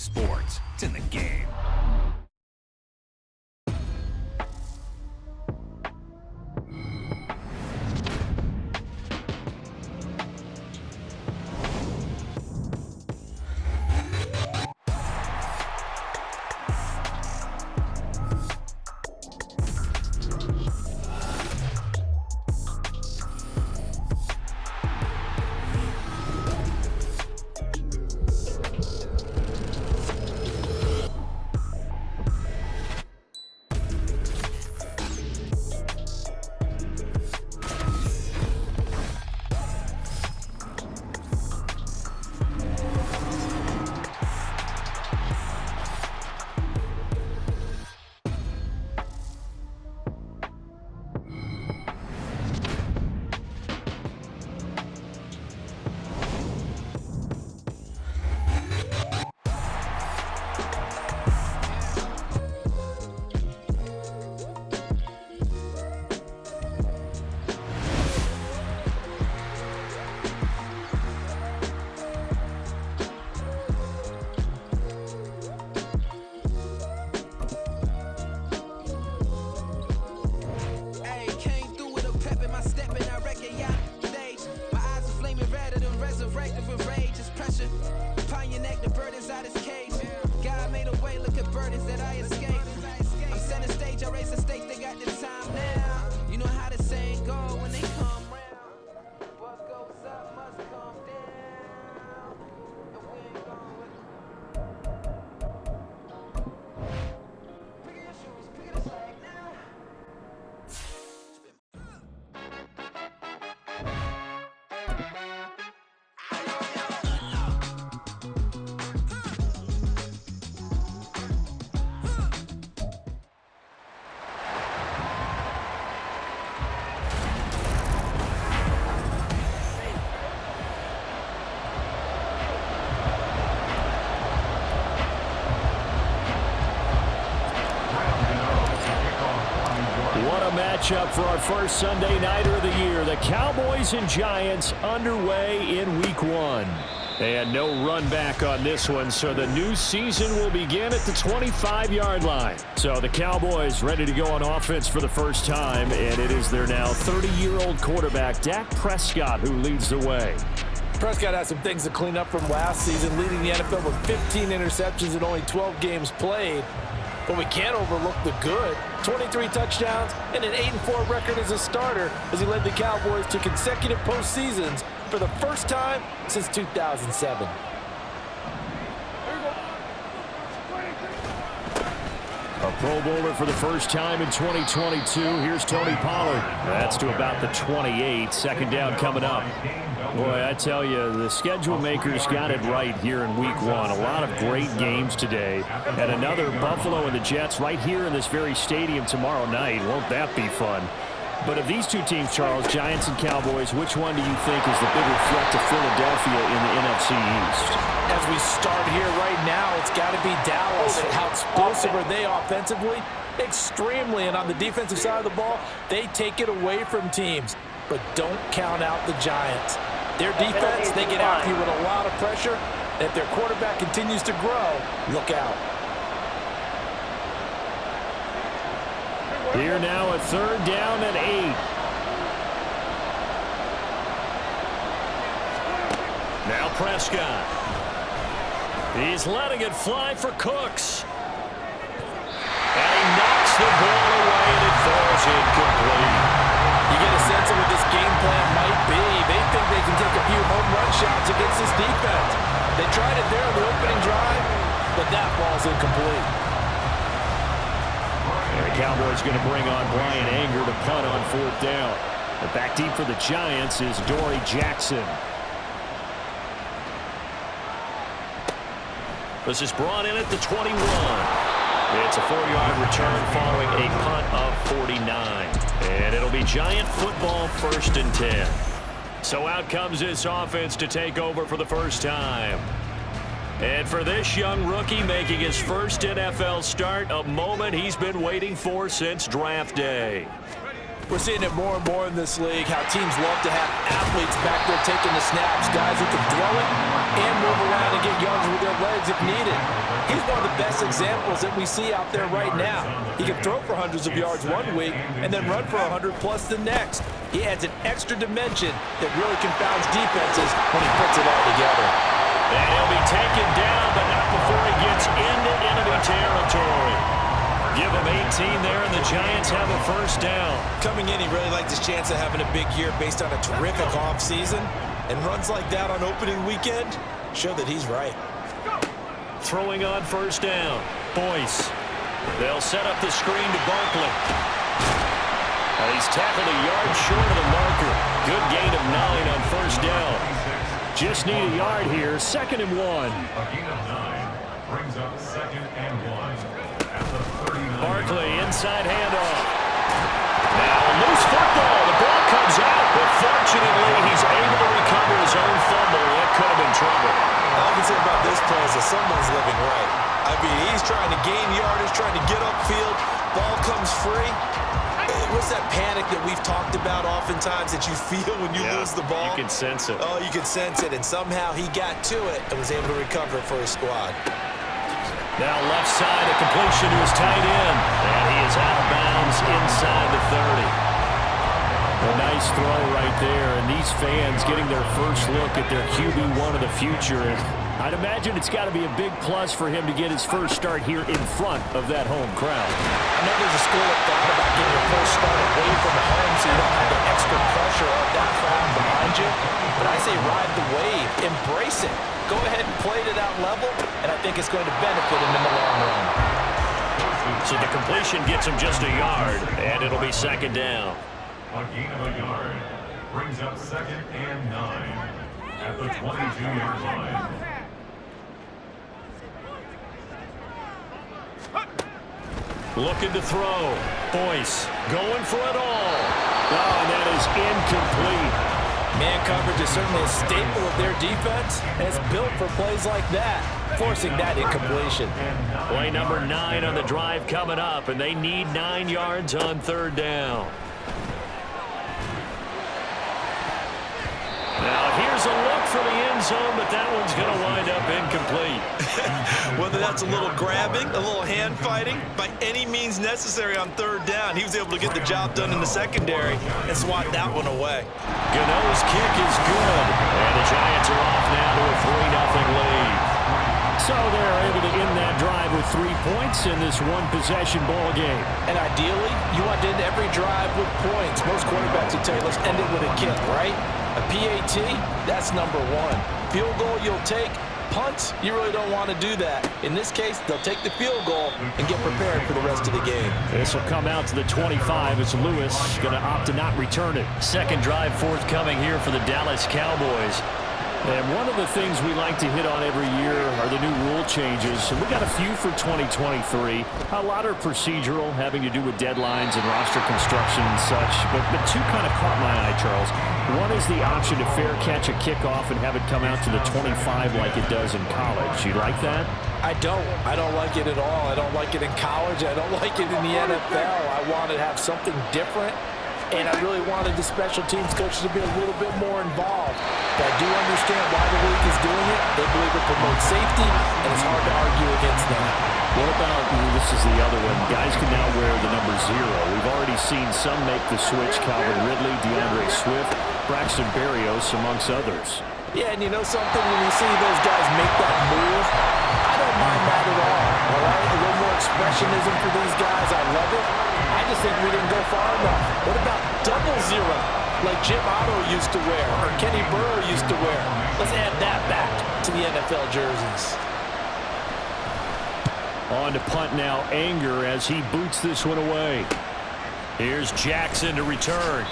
sports. It's in the game. Matchup for our first Sunday nighter of the year. The Cowboys and Giants underway in week 1. And no run back on this one, so the new season will begin at the 25-yard line. So the Cowboys ready to go on offense for the first time, and it is their now 30-year-old quarterback, Dak Prescott, who leads the way. Prescott has some things to clean up from last season, leading the NFL with 15 interceptions in only 12 games played. But we can't overlook the good. 23 touchdowns and an 8-4 record as a starter as he led the Cowboys to consecutive postseasons for the first time since 2007. A Pro Bowler for the first time in 2022. Here's Tony Pollard. That's to about the 28. Second down coming up. Boy, I tell you, the schedule makers got it right here in week 1. A lot of great games today. And another Buffalo and the Jets right here in this very stadium tomorrow night. Won't that be fun? But of these two teams, Charles, Giants and Cowboys, which one do you think is the bigger threat to Philadelphia in the NFC East? As we start here right now, it's got to be Dallas. How explosive are they offensively? Extremely. And on the defensive side of the ball, they take it away from teams. But don't count out the Giants. Their defense, they get after you with a lot of pressure. And if their quarterback continues to grow, look out. Here now, a third down and 8. Now Prescott. He's letting it fly for Cooks. And he knocks the ball away, and it falls incomplete. You get a sense of what this game plan might be. They think they can take a few home run shots against this defense. They tried it there on the opening drive, but that ball's incomplete. The Cowboys going to bring on Brian Anger to punt on 4th down. But back deep for the Giants is Dory Jackson. This is brought in at the 21. It's a 4-yard return following a punt of 49. And it'll be Giant football 1st and 10. So out comes this offense to take over for the first time. And for this young rookie making his first NFL start, a moment he's been waiting for since draft day. We're seeing it more and more in this league, how teams love to have athletes back there taking the snaps, guys who can throw it and move around and get yards with their legs if needed. He's one of the best examples that we see out there right now. He can throw for hundreds of yards one week and then run for 100+ the next. He adds an extra dimension that really confounds defenses when he puts it all together. And he'll be taken down, but not before he gets into enemy territory. Give him 18 there, and the Giants have a first down. Coming in, he really liked his chance of having a big year based on a terrific offseason. And runs like that on opening weekend show that he's right. Throwing on first down. Boyce. They'll set up the screen to Barkley. He's tackled a yard short of the marker. Good gain of 9 on first down. Just need a yard here. 2nd and 1. A gain of 9 brings up 2nd and 1 at the 39. Barkley inside handoff. Now loose football. The ball comes out, but fortunately he's able to recover his own fumble. That could have been trouble. All I can say about this play is that someone's living right. I mean, he's trying to gain yardage, trying to get upfield. Ball comes free. What's that panic that we've talked about oftentimes that you feel when you lose the ball? You can sense it. Oh, you can sense it, and somehow he got to it and was able to recover it for his squad. Now left side, a completion to his tight end. And he is out of bounds inside the 30. A nice throw right there, and these fans getting their first look at their QB1 of the future. And I'd imagine it's got to be a big plus for him to get his first start here in front of that home crowd. I know there's a school of thought about getting your first start away from the home so you don't have the extra pressure of that crowd behind you. But I say ride the wave, embrace it. Go ahead and play to that level, and I think it's going to benefit him in the long run. So the completion gets him just a yard, and it'll be 2nd down. A gain of a yard brings up 2nd and 9 at the 22-yard line. Looking to throw. Boyce going for it all. Oh, and that is incomplete. Man coverage is certainly a staple of their defense, and it's built for plays like that, forcing that incompletion. Play number 9 on the drive coming up, and they need 9 yards on 3rd down. Now here's a look for the end zone, but that one's going to wind up incomplete. Whether that's a little grabbing, a little hand fighting, by any means necessary on 3rd down, he was able to get the job done in the secondary and swat that one away. Gano's kick is good, and the Giants are off now to a 3-0 lead. So they're able to end that drive with 3 points in this one-possession ball game. And ideally, you want to end every drive with points. Most quarterbacks will tell you, let's end it with a kick, right? A PAT, that's number 1. Field goal you'll take. Punts, you really don't want to do that. In this case, they'll take the field goal and get prepared for the rest of the game. This will come out to the 25 as Lewis going to opt to not return it. 2nd drive forthcoming here for the Dallas Cowboys. And one of the things we like to hit on every year are the new rule changes. And we got a few for 2023. A lot are procedural, having to do with deadlines and roster construction and such. But 2 kind of caught my eye, Charles. One is the option to fair catch a kickoff and have it come out to the 25 like it does in college. You like that? I don't. I don't like it at all. I don't like it in college. I don't like it in the NFL. I want to have something different. And I really wanted the special teams coaches to be a little bit more involved. But I do understand why the league is doing it. They believe it promotes safety, and it's hard to argue against that. What about, this is the other one, guys can now wear the number 0. We've already seen some make the switch, Calvin Ridley, DeAndre Swift, Braxton Berrios, amongst others. Yeah, and you know something? When you see those guys make that move, I don't mind that at all right? A little more expressionism for these guys. I love it. I just think we didn't go far enough. What about 00, like Jim Otto used to wear or Kenny Burrow used to wear? Let's add that back to the NFL jerseys. On to punt now, Anger as he boots this one away. Here's Jackson to return.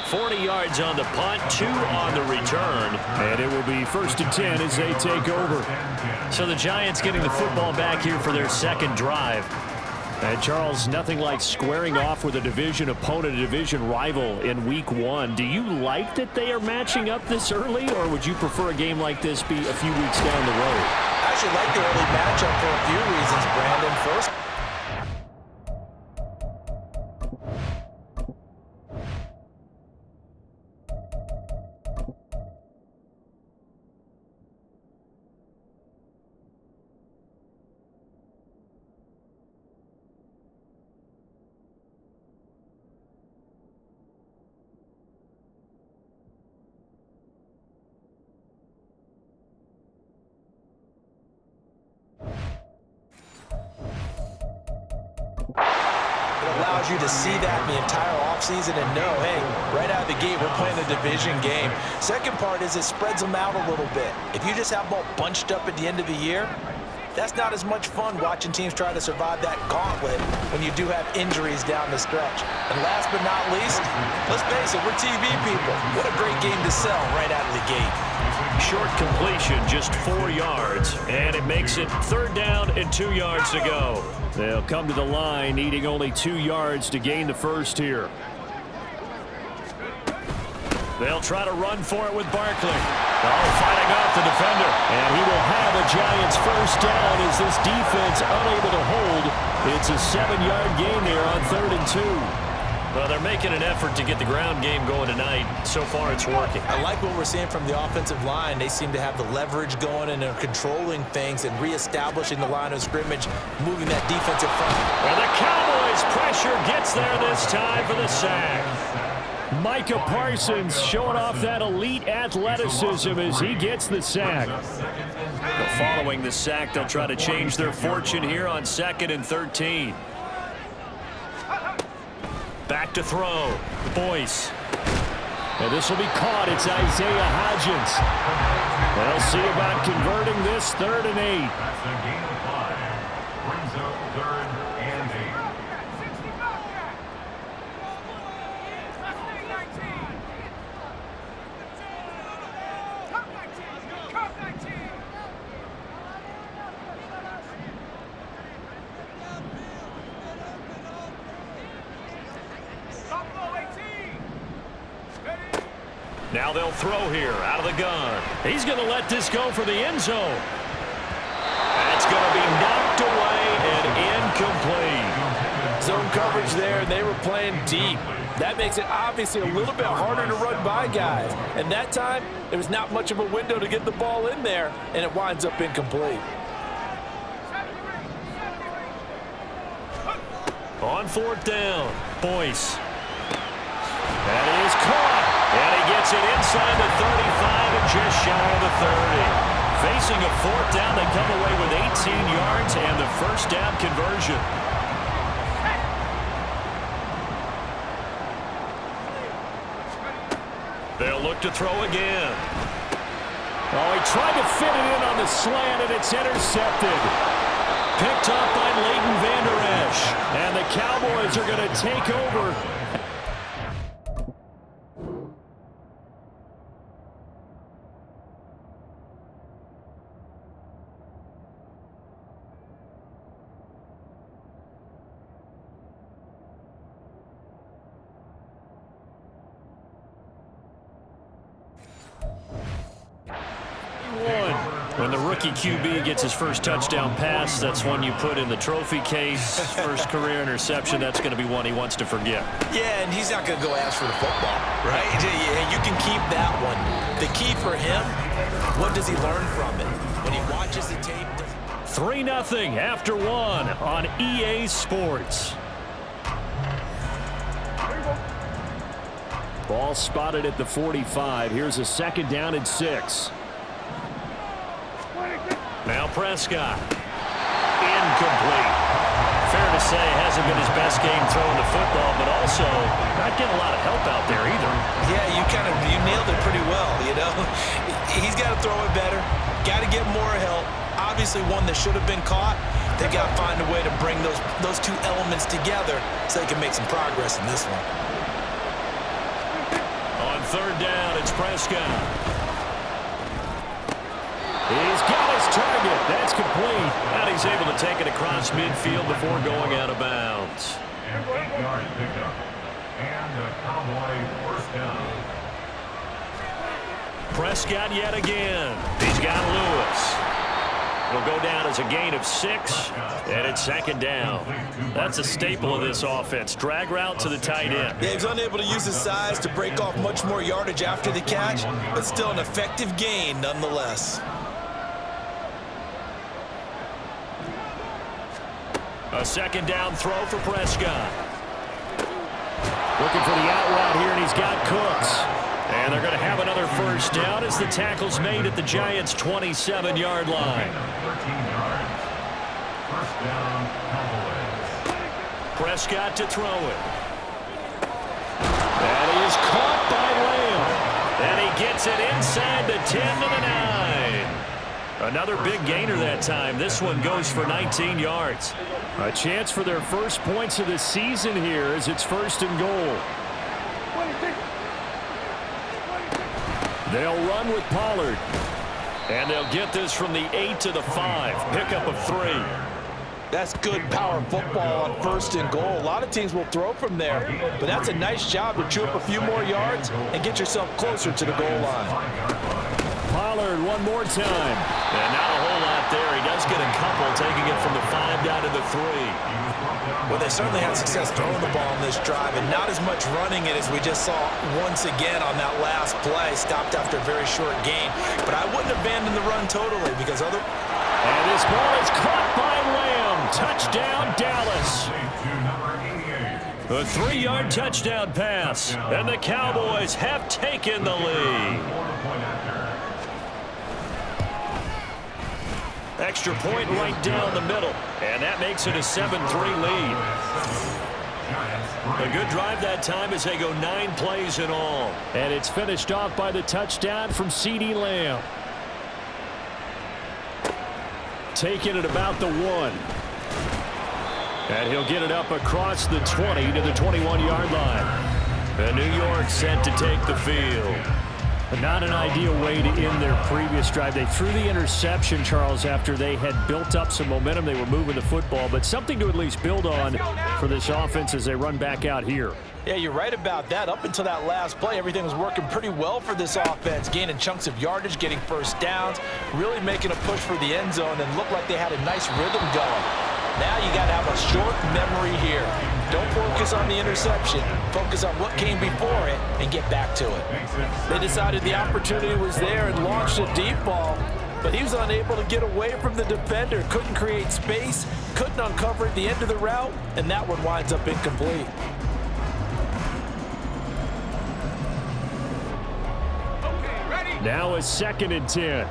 40 yards on the punt, 2 on the return, and it will be 1st and 10 as they take over. So the Giants getting the football back here for their 2nd drive. And Charles, nothing like squaring off with a division opponent, a division rival in week 1. Do you like that they are matching up this early, or would you prefer a game like this be a few weeks down the road? I actually like the early matchup for a few reasons, Brandon. First, allows you to see that in the entire offseason and know, hey, right out of the gate, we're playing a division game. Second part is it spreads them out a little bit. If you just have them all bunched up at the end of the year, that's not as much fun watching teams try to survive that gauntlet when you do have injuries down the stretch. And last but not least, let's face it, we're TV people. What a great game to sell right out of the gate. Short completion, just 4 yards, and it makes it 3rd down and 2 yards to go. They'll come to the line needing only 2 yards to gain the first here. They'll try to run for it with Barkley. Oh, fighting off the defender. And he will have a Giants first down as this defense unable to hold. It's a 7-yard gain there on 3rd and 2. Well, they're making an effort to get the ground game going tonight. So far, it's working. I like what we're seeing from the offensive line. They seem to have the leverage going, and they're controlling things and reestablishing the line of scrimmage, moving that defensive front. Well, the Cowboys' pressure gets there this time for the sack. Micah Parsons showing off that elite athleticism as he gets the sack. Well, following the sack, they'll try to change their fortune here on 2nd and 13. Back to throw. Boyce. And this will be caught. It's Isaiah Hodgins. They'll see about converting this 3rd and 8. That's a gain of 5. Brings up 3rd and 8. Now they'll throw here out of the gun. He's going to let this go for the end zone. That's going to be knocked away and incomplete. Zone coverage there, and they were playing deep. That makes it obviously a little bit harder to run by guys. And that time, there was not much of a window to get the ball in there, and it winds up incomplete. On 4th down, Boyce. That is caught. And he gets it inside the 35 and just shy of the 30. Facing a 4th down, they come away with 18 yards and the first down conversion. They'll look to throw again. Oh, he tried to fit it in on the slant, and it's intercepted. Picked up by Leighton Vander Esch. And the Cowboys are going to take over. When the rookie QB gets his first touchdown pass, that's one you put in the trophy case. First career interception, that's going to be one he wants to forget. Yeah, and he's not going to go ask for the football, right? You can keep that one. The key for him, what does he learn from it? When he watches the tape. 3-0 after 1 on EA Sports. Ball spotted at the 45. Here's a 2nd down and 6. Now Prescott. Incomplete. Fair to say, hasn't been his best game throwing the football, but also not getting a lot of help out there either. Yeah, you nailed it pretty well, you know. He's got to throw it better. Got to get more help. Obviously one that should have been caught. They got to find a way to bring those two elements together so they can make some progress in this one. On 3rd down, it's Prescott. He's got his target. That's complete. And he's able to take it across midfield before going out of bounds. An 8-yard pickup. And a Cowboy first down. Prescott yet again. He's got Lewis. It'll go down as a gain of 6, and it's 2nd down. That's a staple of this offense. Drag route to the tight end. Yeah, he's unable to use his size to break off much more yardage after the catch, but still an effective gain nonetheless. A 2nd down throw for Prescott. Looking for the out route here, and he's got Cooks. And they're going to have another first down as the tackle's made at the Giants' 27-yard line. 13 yards. First down, Cowboys. Prescott to throw it. That is caught by Lamb. And he gets it inside the 10 to the 9. Another big gainer that time. This one goes for 19 yards. A chance for their first points of the season here as it's 1st and goal. They'll run with Pollard. And they'll get this from the 8 to the 5. Pickup of 3. That's good power football on 1st and goal. A lot of teams will throw from there, but that's a nice job to chew up a few more yards and get yourself closer to the goal line. Pollard one more time. And not a whole lot there. He does get a couple, taking it from the 5 down to the 3. Well, they certainly had success throwing the ball on this drive, and not as much running it as we just saw once again on that last play. Stopped after a very short gain. But I wouldn't abandon the run totally because other... And this ball is caught by Lamb. Touchdown, Dallas. A 3-yard touchdown pass. And the Cowboys have taken the lead. Extra point right down the middle. And that makes it a 7-3 lead. A good drive that time as they go 9 plays in all. And it's finished off by the touchdown from CeeDee Lamb. Taking it about the 1. And he'll get it up across the 20 to the 21-yard line. And New York set to take the field. But not an ideal way to end their previous drive. They threw the interception, Charles, after they had built up some momentum. They were moving the football, but something to at least build on for this offense as they run back out here. Yeah, you're right about that. Up until that last play, everything was working pretty well for this offense, gaining chunks of yardage, getting first downs, really making a push for the end zone, and looked like they had a nice rhythm going. Now you got to have a short memory here. Don't focus on the interception. Focus on what came before it and get back to it. They decided the opportunity was there and launched a deep ball, but he was unable to get away from the defender. Couldn't create space, couldn't uncover at the end of the route, and that one winds up incomplete. Now a 2nd and 10.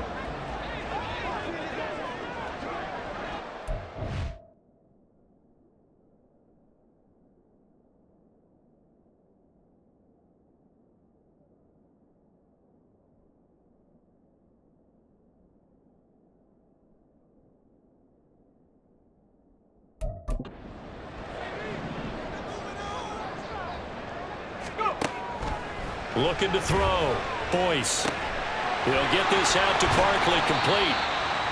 Looking to throw. Boyce. He'll get this out to Barkley, complete.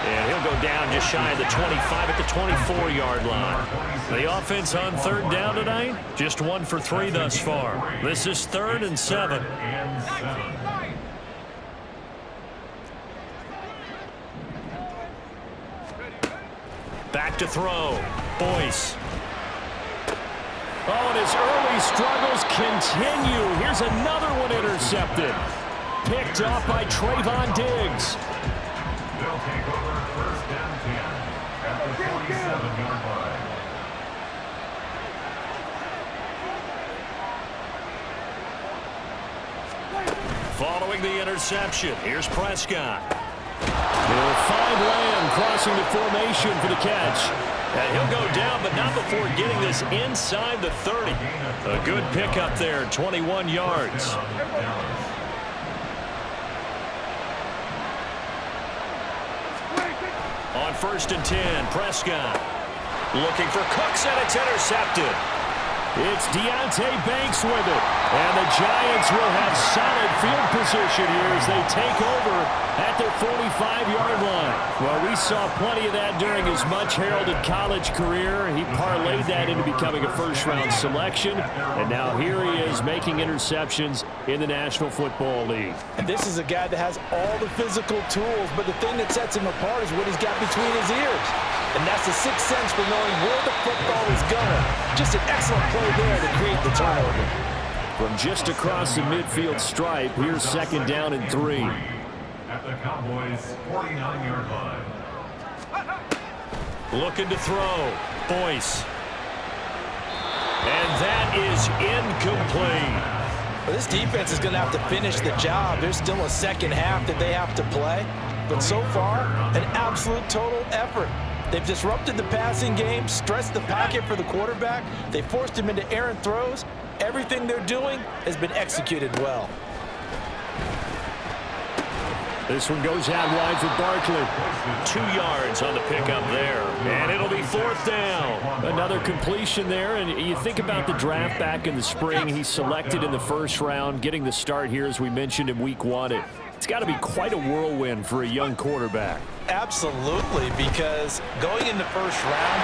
And he'll go down just shy of the 25 at the 24-yard line. The offense on 3rd down tonight, just 1 for 3 thus far. This is 3rd and 7. Back to throw. Boyce. Oh, and his early struggles continue. Here's another one intercepted. Picked off by Trayvon Diggs. They'll take over 1st and 10 at the 47-yard line. Following the interception, here's Prescott. He'll find Lamb crossing the formation for the catch. And he'll go down, but not before getting this inside the 30. A good pickup there, 21 yards. On 1st and 10, Prescott looking for Cooks, and it's intercepted. It's Deonte Banks with it. And the Giants will have solid field position here as they take over at their 45-yard line. Well, we saw plenty of that during his much-heralded college career. He parlayed that into becoming a first-round selection. And now here he is making interceptions in the National Football League. And this is a guy that has all the physical tools, but the thing that sets him apart is what he's got between his ears. And that's the sixth sense for knowing where the football is going. Just an excellent play there to create the turnover. From just across the midfield stripe, here's 2nd down and 3. At the Cowboys' 49-yard line. Looking to throw. Boyce. And that is incomplete. Well, this defense is going to have to finish the job. There's still a second half that they have to play. But so far, an absolute total effort. They've disrupted the passing game, stressed the pocket for the quarterback. They forced him into errant throws. Everything they're doing has been executed well. This one goes out wide for Barkley. 2 yards on the pickup there. And it'll be 4th down. Another completion there. And you think about the draft back in the spring. He's selected in the first round, getting the start here, as we mentioned, in week 1. It's got to be quite a whirlwind for a young quarterback. Absolutely, because going in the first round,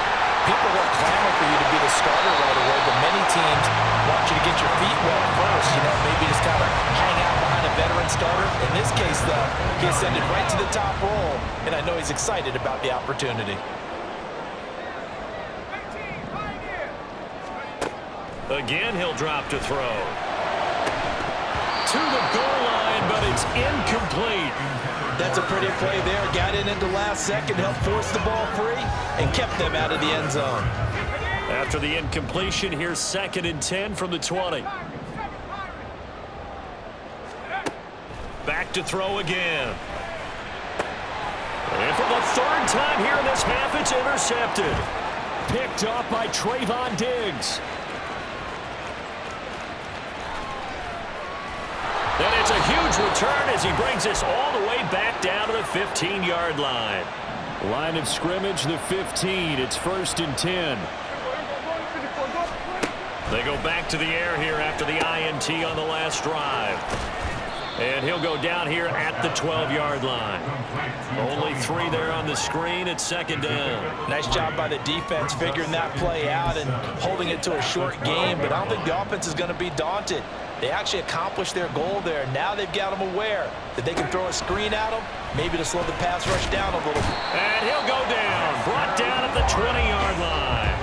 people will clamor for you to be the starter right away, but many teams want you to get your feet wet first, maybe just kind of hang out behind a veteran starter. In this case, though, he ascended right to the top role, and I know he's excited about the opportunity. Again, he'll drop to throw. To the goal line, but it's incomplete. That's a pretty play there. Got in at the last second, helped force the ball free, and kept them out of the end zone. After the incompletion, here's 2nd and 10 from the 20. Back to throw again. And for the 3rd time here in this half, it's intercepted. Picked off by Trayvon Diggs. And it's a huge return as he brings us all the way back down to the 15-yard line. Line of scrimmage, the 15. It's 1st and 10. They go back to the air here after the INT on the last drive. And he'll go down here at the 12-yard line. Only 3 there on the screen. It's 2nd down. Nice job by the defense figuring that play out and holding it to a short game, but I don't think the offense is going to be daunted. They actually accomplished their goal there. Now they've got them aware that they can throw a screen at them, maybe to slow the pass rush down a little. And he'll go down, brought down at the 20-yard line.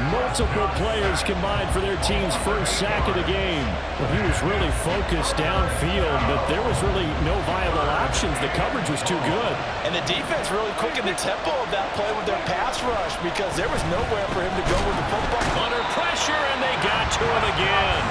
Multiple players combined for their team's first sack of the game. Well, he was really focused downfield, but there was really no viable options. The coverage was too good. And the defense really quickened the tempo of that play with their pass rush because there was nowhere for him to go with the football. Under pressure, and they got to him again.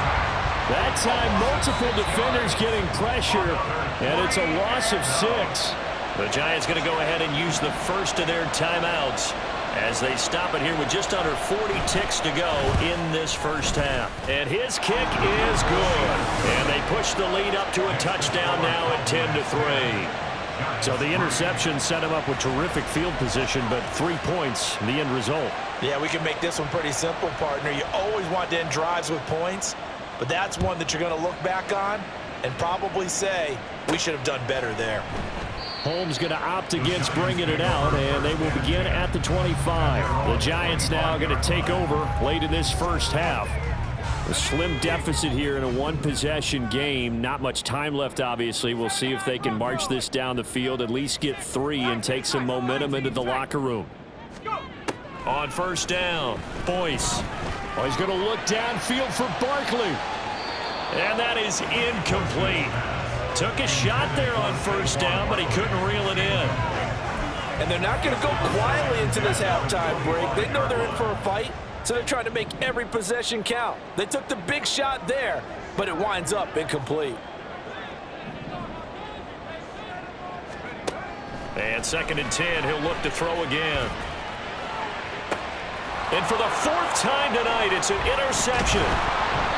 That time, multiple defenders getting pressure, and it's a loss of 6. The Giants going to go ahead and use the first of their timeouts as they stop it here with just under 40 ticks to go in this first half. And his kick is good. And they push the lead up to a touchdown now at 10-3. So the interception set him up with terrific field position, but 3 points, the end result. Yeah, we can make this one pretty simple, partner. You always want to end drives with points, but that's one that you're going to look back on and probably say, we should have done better there. Holmes going to opt against bringing it out, and they will begin at the 25. The Giants now going to take over late in this first half. A slim deficit here in a one-possession game. Not much time left, obviously. We'll see if they can march this down the field, at least get 3 and take some momentum into the locker room. On first down, Boyce. Oh, he's going to look downfield for Barkley. And that is incomplete. Took a shot there on first down, but he couldn't reel it in. And they're not going to go quietly into this halftime break. They know they're in for a fight, so they're trying to make every possession count. They took the big shot there, but it winds up incomplete. And 2nd and 10, he'll look to throw again. And for the 4th time tonight, it's an interception.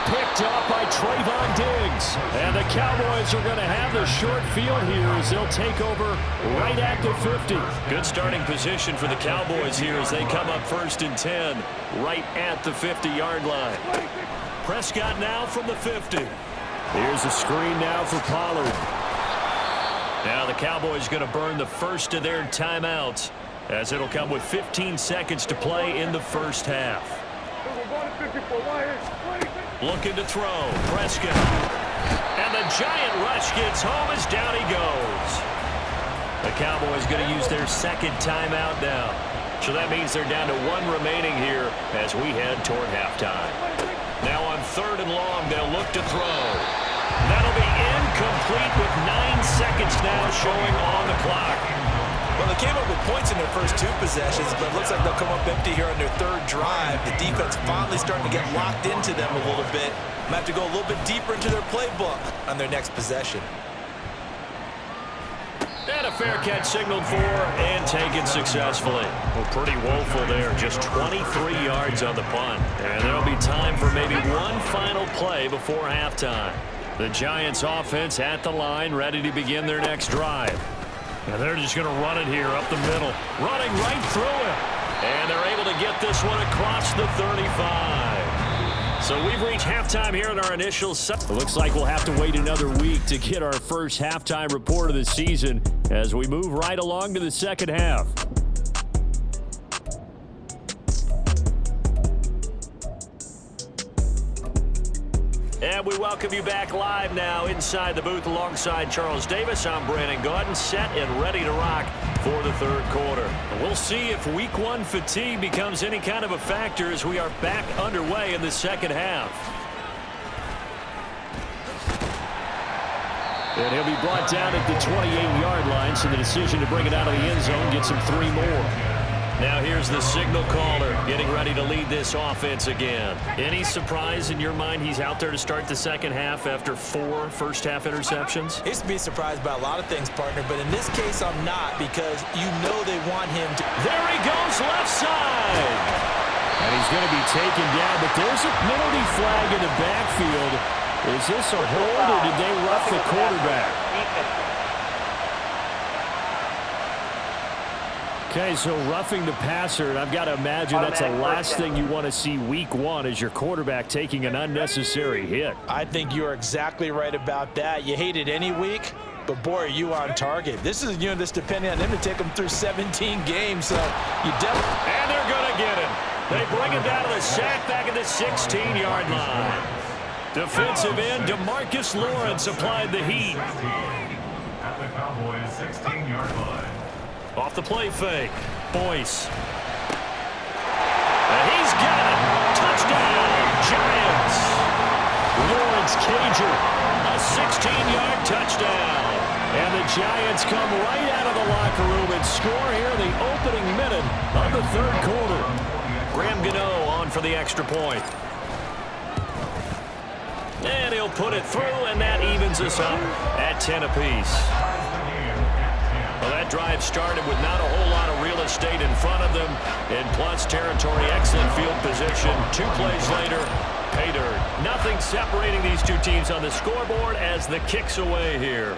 Picked off by Trayvon Diggs. And the Cowboys are going to have the short field here as they'll take over right at the 50. Good starting position for the Cowboys here as they come up 1st and 10 right at the 50-yard line. Prescott now from the 50. Here's a screen now for Pollard. Now the Cowboys going to burn the first of their timeouts as it'll come with 15 seconds to play in the first half. Looking to throw. Prescott. And the giant rush gets home as down he goes. The Cowboys going to use their 2nd timeout now. So that means they're down to 1 remaining here as we head toward halftime. Now on 3rd and long, they'll look to throw. That'll be incomplete with 9 seconds now showing on the clock. Well, they came up with points in their first 2 possessions, but it looks like they'll come up empty here on their 3rd drive. The defense finally starting to get locked into them a little bit. Might have to go a little bit deeper into their playbook on their next possession. And a fair catch signaled for and taken successfully. Well, pretty woeful there. Just 23 yards on the punt. And there'll be time for maybe one final play before halftime. The Giants offense at the line, ready to begin their next drive. And they're just going to run it here up the middle. Running right through it. And they're able to get this one across the 35. So we've reached halftime here in our initial set. It looks like we'll have to wait another week to get our first halftime report of the season as we move right along to the second half. And we welcome you back live now inside the booth alongside Charles Davis. I'm Brandon Gaudin, set and ready to rock for the third quarter. We'll see if week one fatigue becomes any kind of a factor as we are back underway in the second half. And he'll be brought down at the 28-yard line, so the decision to bring it out of the end zone gets him 3 more. Now here's the signal caller getting ready to lead this offense again. Any surprise in your mind he's out there to start the second half after 4 first-half interceptions? He's to be surprised by a lot of things, partner, but in this case I'm not, because you know they want him to. There he goes, left side. And he's going to be taken down, but there's a penalty flag in the backfield. Is this a hold or did they rough the quarterback? Okay, so roughing the passer, and I've got to imagine that's the last thing you want to see week one is your quarterback taking an unnecessary hit. I think you're exactly right about that. You hate it any week, but boy, are you on target. This is a unit that's depending on him to take them through 17 games, so you definitely. And they're going to get him. They bring him down to the sack back at the 16-yard line. Defensive end DeMarcus Lawrence applied the heat. At the Cowboys' 16-yard line. Off the play fake. Boyce. And he's got it. Touchdown, Giants. Lawrence Cager. A 16-yard touchdown. And the Giants come right out of the locker room and score here in the opening minute of the third quarter. Graham Gano on for the extra point. And he'll put it through, and that evens us up at 10 apiece. Well, that drive started with not a whole lot of real estate in front of them. In plus territory, excellent field position. 2 plays later, pay dirt. Nothing separating these two teams on the scoreboard as the kick's away here.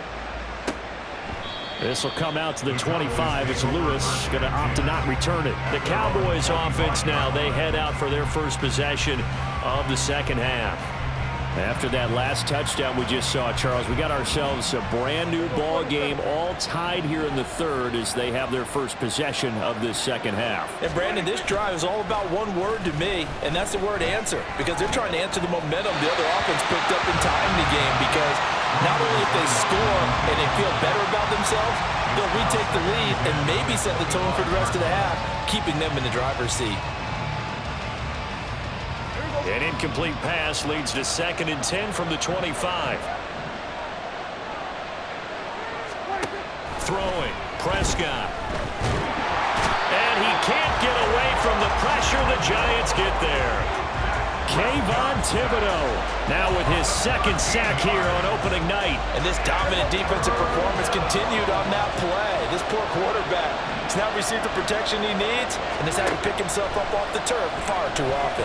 This will come out to the 25. It's Lewis going to opt to not return it. The Cowboys offense now, they head out for their first possession of the second half. After that last touchdown we just saw, Charles, we got ourselves a brand new ball game, all tied here in the third as they have their first possession of this second half. And Brandon, this drive is all about one word to me, and that's the word answer, because they're trying to answer the momentum the other offense picked up in time in the game, because not only if they score and they feel better about themselves, they'll retake the lead and maybe set the tone for the rest of the half, keeping them in the driver's seat. An incomplete pass leads to 2nd and 10 from the 25. Throwing, Prescott. And he can't get away from the pressure. The Giants get there. Kayvon Thibodeau now with his 2nd sack here on opening night. And this dominant defensive performance continued on that play. This poor quarterback has now received the protection he needs and has had to pick himself up off the turf far too often.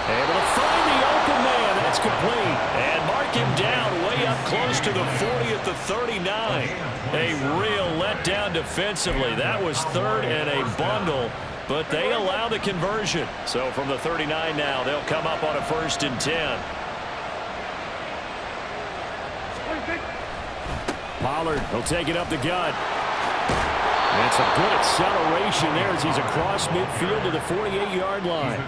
Able to find the open man. That's complete. And mark him down way up close to the 40 at the 39. A real letdown defensively. That was 3rd and a bundle, but they allow the conversion. So from the 39 now, they'll come up on a 1st and 10. Pollard will take it up the gut. It's a good acceleration there as he's across midfield to the 48-yard line.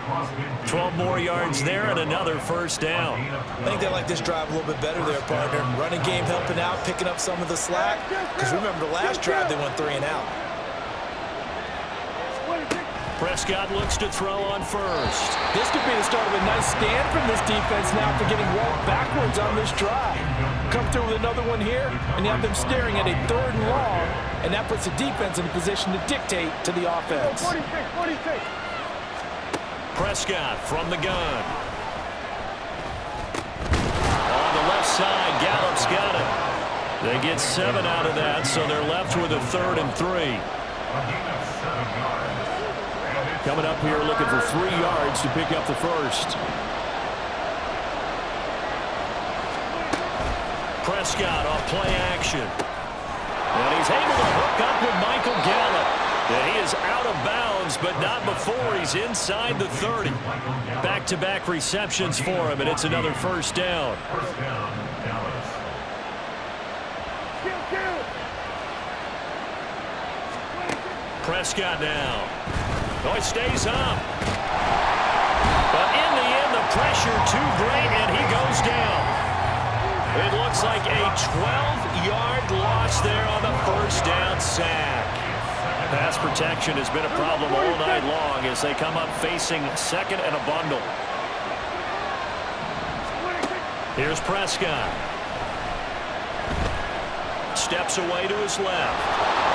12 more yards there and another 1st down. I think they like this drive a little bit better there, partner. Running game helping out, picking up some of the slack. Because remember, the last drive they went 3 and out. Prescott looks to throw on 1st. This could be the start of a nice stand from this defense now after getting walked backwards on this drive. Come through with another one here, and you have them staring at a 3rd and long, and that puts the defense in a position to dictate to the offense. Prescott from the gun. On the left side, Gallup's got it. They get 7 out of that, so they're left with a 3rd and 3. Coming up here looking for 3 yards to pick up the first. Prescott off play action. And he's able to hook up with Michael Gallup. And he is out of bounds, but not before he's inside the 30. Back-to-back receptions for him, and it's another first down. Prescott now. Oh, he stays up. But in the end, the pressure too great, and he goes down. It looks like a 12-yard loss there on the first down sack. Pass protection has been a problem all night long as they come up facing 2nd and a bundle. Here's Prescott. Steps away to his left.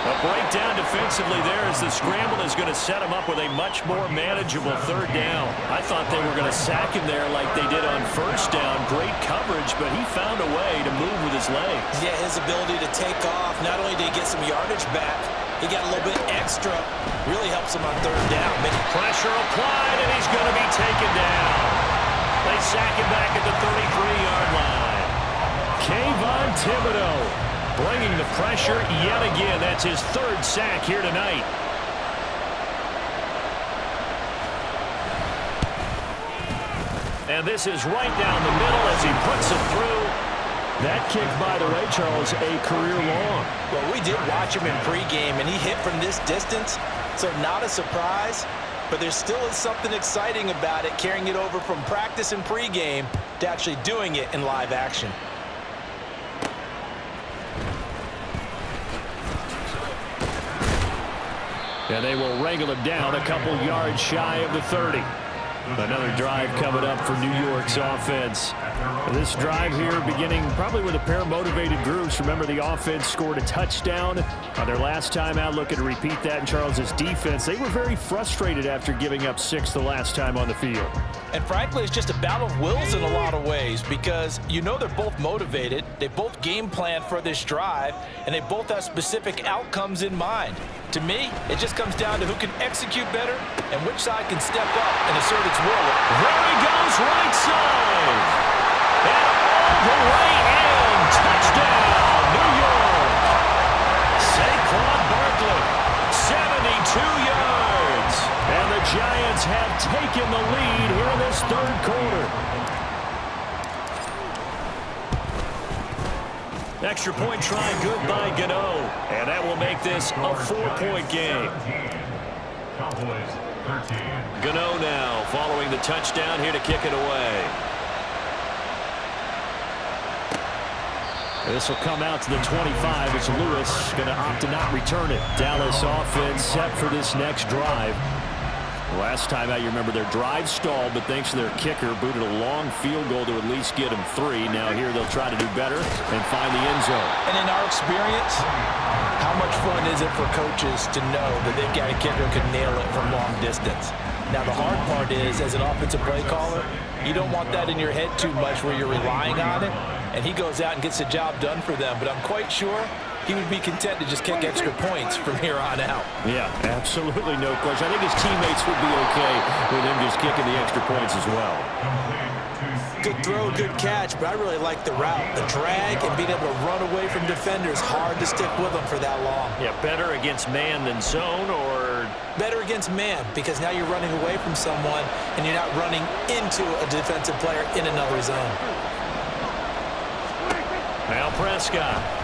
A breakdown defensively there as the scramble is going to set him up with a much more manageable 3rd down. I thought they were going to sack him there like they did on 1st down. Great coverage, but he found a way to move with his legs. Yeah, his ability to take off, not only did he get some yardage back, he got a little bit extra. Really helps him on 3rd down. Pressure applied, and he's going to be taken down. They sack him back at the 33-yard line. Kayvon Thibodeau bringing the pressure yet again. That's his 3rd sack here tonight. And this is right down the middle as he puts it through. That kick, by the way, Charles, a career long. Well, we did watch him in pregame, and he hit from this distance, so not a surprise. But there still is something exciting about it, carrying it over from practice and pregame to actually doing it in live action. And they will wrangle him down a couple yards shy of the 30. Another drive coming up for New York's offense. This drive here beginning probably with a pair of motivated groups. Remember, the offense scored a touchdown on their last time out. Looking to repeat that in Charles's defense. They were very frustrated after giving up 6 the last time on the field. And frankly, it's just a battle of wills in a lot of ways because you know they're both motivated. They both game plan for this drive, and they both have specific outcomes in mind. To me, it just comes down to who can execute better and which side can step up and assert its will. There he goes, right side. And all the way in. Touchdown, New York. Saquon Barkley, 72 yards. And the Giants have taken the lead here in this 3rd quarter. Extra point try good by Gano. And that will make this a 4-point game. Cowboys 13. Gano now following the touchdown here to kick it away. This will come out to the 25. It's Lewis going to opt to not return it. Dallas offense set for this next drive. Last time out, you remember their drive stalled, but thanks to their kicker, booted a long field goal to at least get them 3. Now here they'll try to do better and find the end zone. And in our experience, how much fun is it for coaches to know that they've got a kicker who can nail it from long distance? Now the hard part is, as an offensive play caller, you don't want that in your head too much where you're relying on it, and he goes out and gets the job done for them. But I'm quite sure he would be content to just kick extra points from here on out. Yeah, absolutely no question. I think his teammates would be okay with him just kicking the extra points as well. Good throw, good catch, but I really like the route. The drag and being able to run away from defenders, hard to stick with them for that long. Yeah, better against man than zone, or? Better against man, because now you're running away from someone and you're not running into a defensive player in another zone. Now Prescott.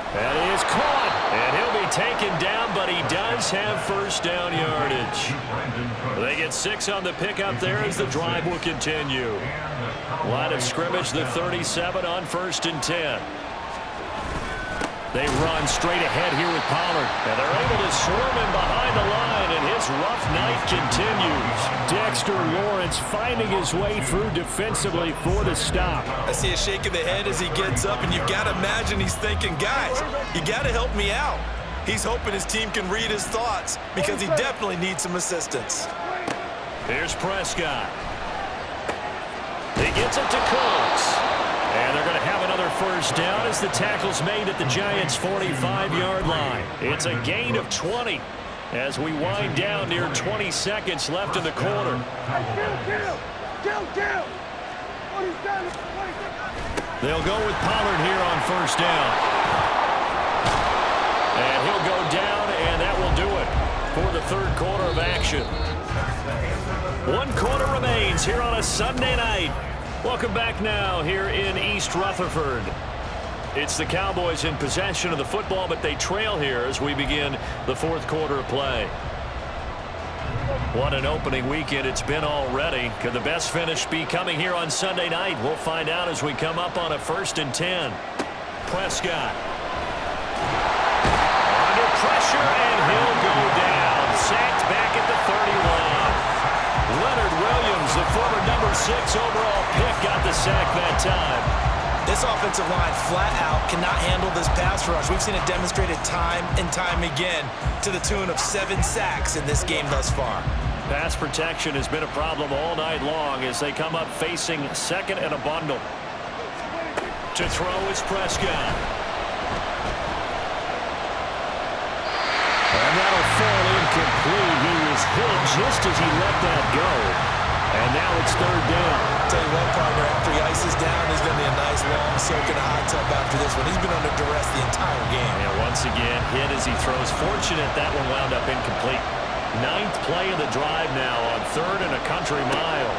That is caught, and he'll be taken down, but he does have first down yardage. They get 6 on the pickup there as the drive will continue. Line of scrimmage, the 37 on 1st and 10. They run straight ahead here with Pollard, and they're able to swarm him behind the line, and his rough night continues. Dexter Lawrence finding his way through defensively for the stop. I see a shake of the head as he gets up, and you've got to imagine he's thinking, guys, you got to help me out. He's hoping his team can read his thoughts because he definitely needs some assistance. Here's Prescott. He gets it to Cooks. first down as the tackle's made at the Giants' 45-yard line. It's a gain of 20 as we wind down near 20 seconds left in the quarter. They'll go with Pollard here on first down. And he'll go down, and that will do it for the third quarter of action. 1 quarter remains here on a Sunday night. Welcome back now here in East Rutherford. It's the Cowboys in possession of the football, but they trail here as we begin the fourth quarter of play. What an opening weekend it's been already. Could the best finish be coming here on Sunday night? We'll find out as we come up on a 1st and 10. Prescott. Under pressure, and he'll go down. Sacked back at the 31. Leonard Williams, the former number 6 overall pick, got the sack that time. This offensive line flat out cannot handle this pass rush. We've seen it demonstrated time and time again to the tune of 7 sacks in this game thus far. Pass protection has been a problem all night long as they come up facing second and a bundle. To throw is Prescott. And that'll fall incomplete. He was hit just as he let that go. And now it's 3rd down. I'll tell you what, partner, after he ices down, he's going to be a nice long soak in a hot tub after this one. He's been under duress the entire game. And once again, hit as he throws. Fortunate that one wound up incomplete. 9th play of the drive now on 3rd and a country mile.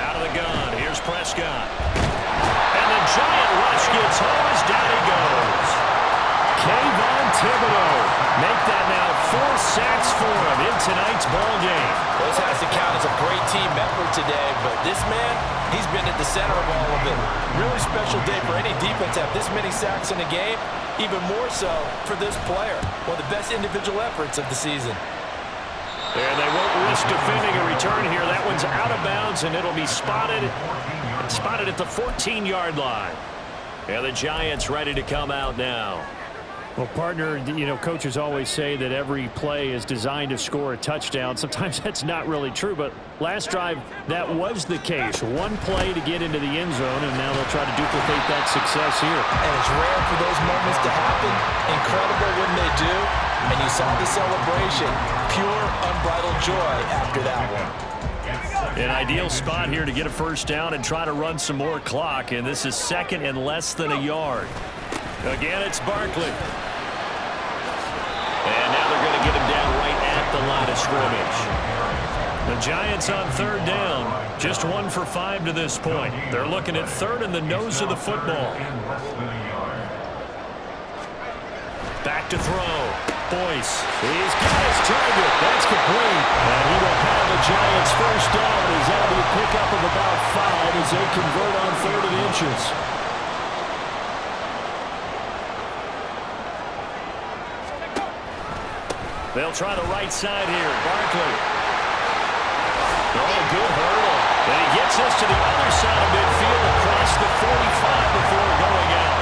Out of the gun, here's Prescott. And the giant rush gets home as down he goes. Kayvon Thibodeau make that now 4 sacks for him in tonight's ball game. This has to count as a great team effort today, but this man, he's been at the center of all of it. Really special day for any defense to have this many sacks in a game, even more so for this player. One of the best individual efforts of the season. And they won't risk defending a return here. That one's out of bounds, and it'll be spotted at the 14-yard line. And the Giants ready to come out now. Well, partner, you know, coaches always say that every play is designed to score a touchdown. Sometimes that's not really true, but last drive, that was the case. 1 play to get into the end zone, and now they'll try to duplicate that success here. And it's rare for those moments to happen. Incredible when they do. And you saw the celebration. Pure, unbridled joy after that one. An ideal spot here to get a first down and try to run some more clock, and this is 2nd and less than a yard. Again, it's Barkley. And now they're going to get him down right at the line of scrimmage. The Giants on 3rd down. Just 1 for 5 to this point. They're looking at 3rd in the nose of the football. Back to throw. Boyce. He's got his target. That's complete. And he will have the Giants first down as that'll be a pickup of about 5 as they convert on 3rd and inches. They'll try the right side here. Barkley. Oh, good hurdle. And he gets us to the other side of midfield across the 45 before going out.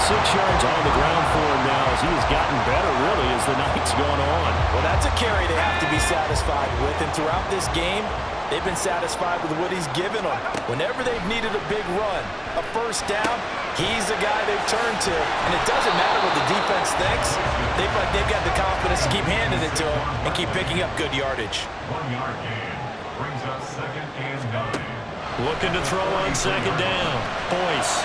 96 yards on the ground for him now as he has gotten better, really, as the night's gone on. Well, that's a carry they have to be satisfied with. And throughout this game, they've been satisfied with what he's given them. Whenever they've needed a big run, a first down, he's the guy they've turned to. And it doesn't matter what the defense thinks. They've got the confidence to keep handing it to him and keep picking up good yardage. 1 yard gain brings up 2nd and 9. Looking to throw on 2nd down. Boyce.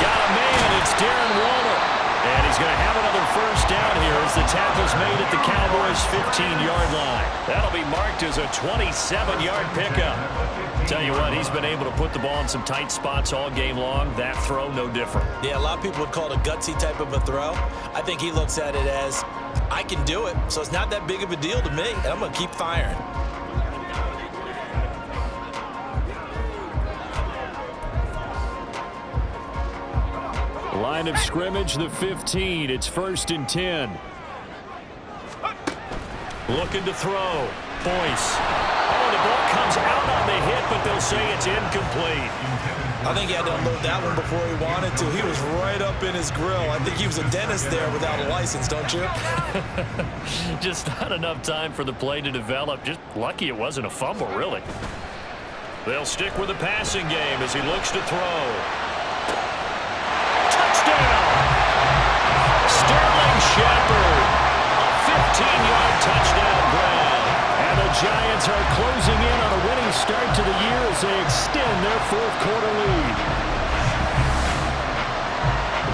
Got a man. It's Darren Waller. And he's going to have another first down here as the tackle's made at the Cowboys' 15-yard line. That'll be marked as a 27-yard pickup. Tell you what, he's been able to put the ball in some tight spots all game long. That throw, no different. Yeah, a lot of people would call it a gutsy type of a throw. I think he looks at it as, I can do it, so it's not that big of a deal to me, and I'm going to keep firing. Line of scrimmage, the 15. It's 1st and 10. Looking to throw. Boyce. Oh, the ball comes out on the hit, but they'll say it's incomplete. I think he had to unload that one before he wanted to. He was right up in his grill. I think he was a dentist there without a license, don't you? Just not enough time for the play to develop. Just lucky it wasn't a fumble, really. They'll stick with the passing game as he looks to throw. Touchdown! Sterling Shepard. A 15-yard touchdown grab. And the Giants are closing in on a winning start to the year as they extend their fourth-quarter lead.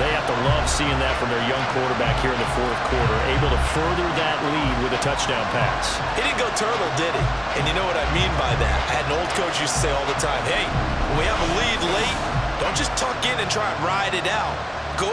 They have to love seeing that from their young quarterback here in the fourth quarter, able to further that lead with a touchdown pass. He didn't go turtle, did he? And you know what I mean by that. I had an old coach used to say all the time, hey, when we have a lead late, don't just tuck in and try and ride it out.